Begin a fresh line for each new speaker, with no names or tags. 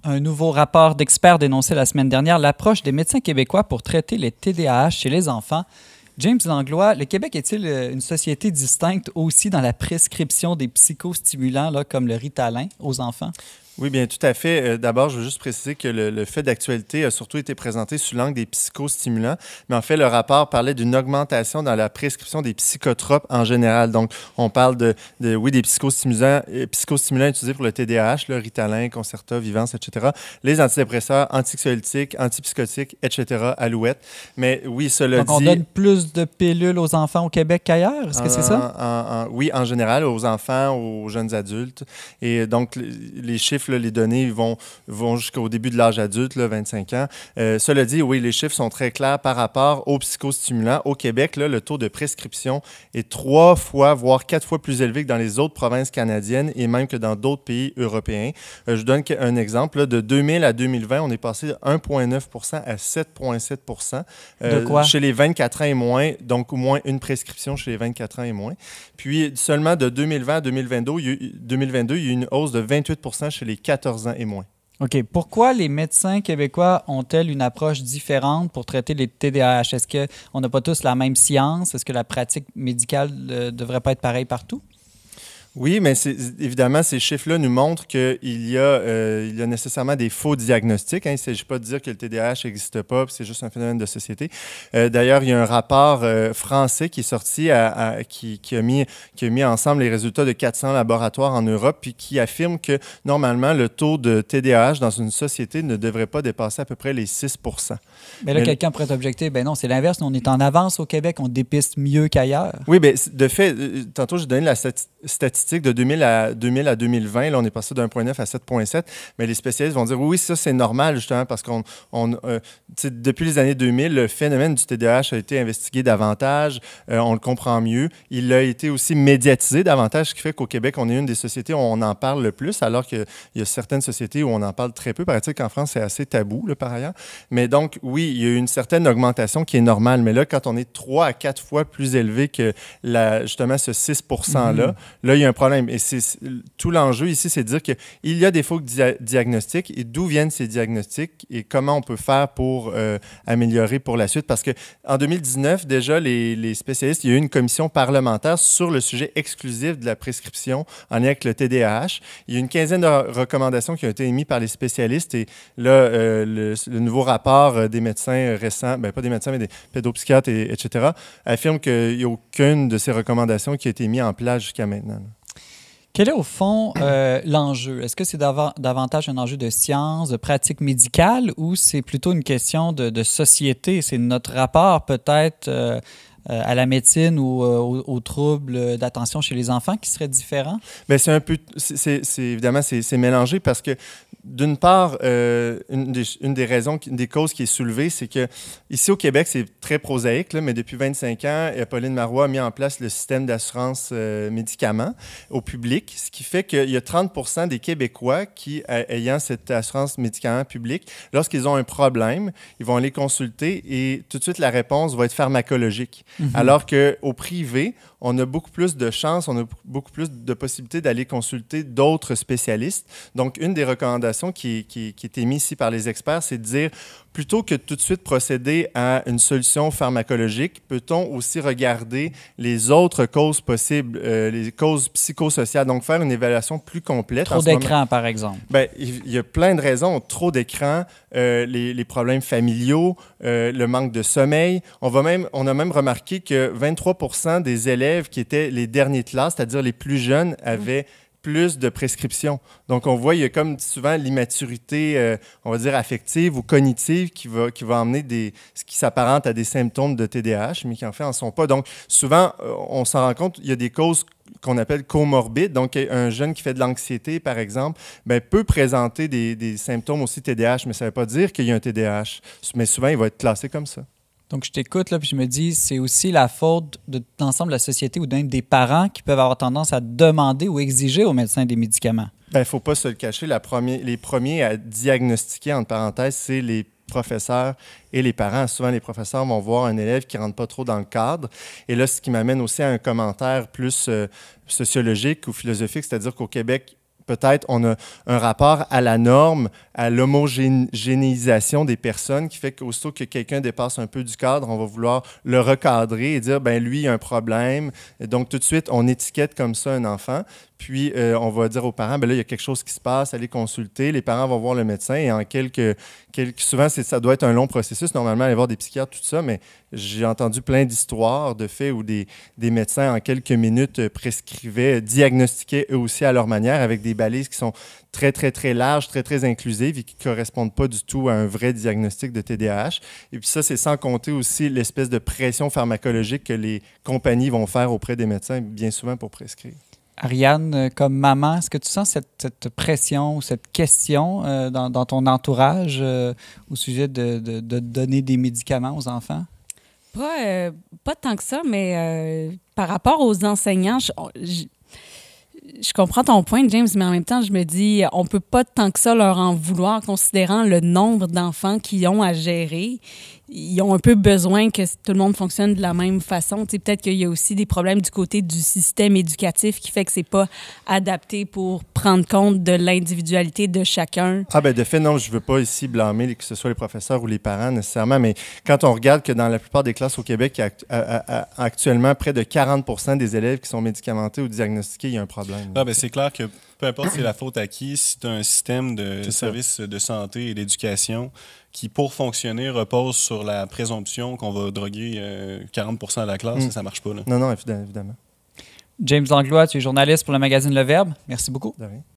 Un nouveau rapport d'experts dénonçait la semaine dernière l'approche des médecins québécois pour traiter les TDAH chez les enfants. James Langlois, le Québec est-il une société distincte aussi dans la prescription des psychostimulants là, comme le Ritalin aux enfants?
Oui, bien, tout à fait. D'abord, je veux juste préciser que le fait d'actualité a surtout été présenté sous l'angle des psychostimulants, mais en fait, le rapport parlait d'une augmentation dans la prescription des psychotropes en général. Donc, on parle oui, des psychostimulants utilisés pour le TDAH, le Ritalin, Concerta, Vivance, etc., les antidépresseurs, antixiolytiques, antipsychotiques, etc., Alouette. Mais oui, cela
Donc, on
dit...
donne plus de pilules aux enfants au Québec qu'ailleurs? Est-ce que c'est ça?
Oui, en général, aux enfants, aux jeunes adultes. Et donc, les chiffres, là, les données vont jusqu'au début de l'âge adulte, là, 25 ans. Cela dit, oui, les chiffres sont très clairs par rapport aux psychostimulants. Au Québec, là, le taux de prescription est 3 fois, voire 4 fois plus élevé que dans les autres provinces canadiennes et même que dans d'autres pays européens. Je vous donne un exemple. Là, de 2000 à 2020, on est passé de 1,9 à 7,7
De quoi?
chez les 24 ans et moins, donc au moins une prescription chez les 24 ans et moins. Puis seulement de 2020 à 2022, il y a eu une hausse de 28 chez les 14 ans et moins.
OK. Pourquoi les médecins québécois ont-ils une approche différente pour traiter les TDAH? Est-ce qu'on n'a pas tous la même science? Est-ce que la pratique médicale ne devrait pas être pareille partout?
Oui, mais évidemment, ces chiffres-là nous montrent qu'il y a nécessairement des faux diagnostics. Hein. Il ne s'agit pas de dire que le TDAH n'existe pas, c'est juste un phénomène de société. D'ailleurs, il y a un rapport français qui est sorti qui a mis ensemble les résultats de 400 laboratoires en Europe, puis qui affirme que normalement, le taux de TDAH dans une société ne devrait pas dépasser à peu près les 6
Mais là, quelqu'un pourrait objecter, ben non, c'est l'inverse. On est en avance au Québec, on dépiste mieux qu'ailleurs.
Oui, bien, de fait, tantôt, j'ai donné la statistique de 2000 à 2020. Là, on est passé de 1,9 à 7,7. Mais les spécialistes vont dire oui, ça, c'est normal, justement, parce depuis les années 2000, le phénomène du TDAH a été investigué davantage. On le comprend mieux. Il a été aussi médiatisé davantage, ce qui fait qu'au Québec, on est une des sociétés où on en parle le plus, alors qu'il y a certaines sociétés où on en parle très peu. Paraît-il qu'en France, c'est assez tabou, là, par ailleurs. Mais donc, oui, il y a eu une certaine augmentation qui est normale. Mais là, quand on est 3 à 4 fois plus élevé que justement ce 6 %-là, là, il y a un problème. Et tout l'enjeu ici, c'est de dire qu'il y a des faux diagnostics et d'où viennent ces diagnostics et comment on peut faire pour améliorer pour la suite. Parce qu'en 2019, déjà, les spécialistes, il y a eu une commission parlementaire sur le sujet exclusif de la prescription en lien avec le TDAH. Il y a une quinzaine de recommandations qui ont été émises par les spécialistes et là, le nouveau rapport des médecins récents, ben, pas des médecins, mais des pédopsychiatres, etc., affirme qu'il n'y a aucune de ces recommandations qui a été mise en place jusqu'à maintenant.
Quel est au fond l'enjeu? Est-ce que c'est davantage un enjeu de science, de pratique médicale ou c'est plutôt une question de société? C'est notre rapport peut-être à la médecine ou aux troubles d'attention chez les enfants qui serait différent?
Bien, c'est un peu, évidemment, c'est mélangé parce que d'une part, une des raisons, une des causes qui est soulevée, c'est que ici au Québec, c'est très prosaïque, là, mais depuis 25 ans, Pauline Marois a mis en place le système d'assurance médicaments au public, ce qui fait qu'il y a 30 % des Québécois qui, ayant cette assurance médicaments public, lorsqu'ils ont un problème, ils vont aller consulter et tout de suite, la réponse va être pharmacologique. Alors qu'au privé, on a beaucoup plus de chances, on a beaucoup plus de possibilités d'aller consulter d'autres spécialistes. Donc, une des recommandations qui est émise ici par les experts, c'est de dire, plutôt que tout de suite procéder à une solution pharmacologique, peut-on aussi regarder les autres causes possibles, les causes psychosociales, donc faire une évaluation plus complète.
Trop d'écran, par exemple.
Bien, il y a plein de raisons. Trop d'écran, les problèmes familiaux, le manque de sommeil. On a même remarqué que 23 % des élèves qui étaient les derniers de classe, c'est-à-dire les plus jeunes, avaient plus de prescriptions. Donc, on voit, il y a comme souvent l'immaturité, on va dire, affective ou cognitive qui va emmener ce qui s'apparente à des symptômes de TDAH, mais qui en fait en sont pas. Donc, souvent, on s'en rend compte, il y a des causes qu'on appelle comorbides. Donc, un jeune qui fait de l'anxiété, par exemple, bien, peut présenter des symptômes aussi TDAH, mais ça ne veut pas dire qu'il y a un TDAH. Mais souvent, il va être classé comme ça.
Donc, je t'écoute, là, puis je me dis, c'est aussi la faute de l'ensemble de la société ou même des parents qui peuvent avoir tendance à demander ou exiger aux médecins des médicaments.
Bien, il ne faut pas se le cacher. Les premiers à diagnostiquer, entre parenthèses, c'est les professeurs et les parents. Souvent, les professeurs vont voir un élève qui ne rentre pas trop dans le cadre. Et là, ce qui m'amène aussi à un commentaire plus sociologique ou philosophique, c'est-à-dire qu'au Québec, peut-être on a un rapport à la norme, à l'homogénéisation des personnes qui fait qu'aussitôt que quelqu'un dépasse un peu du cadre, on va vouloir le recadrer et dire, ben lui, il a un problème. Et donc, tout de suite, on étiquette comme ça un enfant. Puis, on va dire aux parents, ben là, il y a quelque chose qui se passe, allez consulter. Les parents vont voir le médecin et en souvent, ça doit être un long processus, normalement, aller voir des psychiatres, tout ça, mais j'ai entendu plein d'histoires de faits où des médecins, en quelques minutes, prescrivaient, diagnostiquaient eux aussi à leur manière avec des balises qui sont très, très, très larges, très, très inclusives et qui ne correspondent pas du tout à un vrai diagnostic de TDAH. Et puis ça, c'est sans compter aussi l'espèce de pression pharmacologique que les compagnies vont faire auprès des médecins, bien souvent pour prescrire.
Ariane, comme maman, est-ce que tu sens cette pression ou cette question dans ton entourage au sujet de donner des médicaments aux enfants?
Pas tant que ça, mais par rapport aux enseignants, je comprends ton point, James, mais en même temps, je me dis, on peut pas tant que ça leur en vouloir, considérant le nombre d'enfants qu'ils ont à gérer. Ils ont un peu besoin que tout le monde fonctionne de la même façon. Tu sais, peut-être qu'il y a aussi des problèmes du côté du système éducatif qui fait que c'est pas adapté pour prendre compte de l'individualité de chacun.
Ah ben de fait, non, je veux pas ici blâmer que ce soit les professeurs ou les parents nécessairement, mais quand on regarde que dans la plupart des classes au Québec, il y a actuellement près de 40% des élèves qui sont médicamentés ou diagnostiqués, il y a un problème.
Ah ben c'est clair que peu importe c'est la faute à qui, si tu as un système de services de santé et d'éducation qui, pour fonctionner, repose sur la présomption qu'on va droguer 40% de la classe, ça marche pas. Là.
Non, évidemment.
James Langlois, tu es journaliste pour le magazine Le Verbe. Merci beaucoup.
De rien.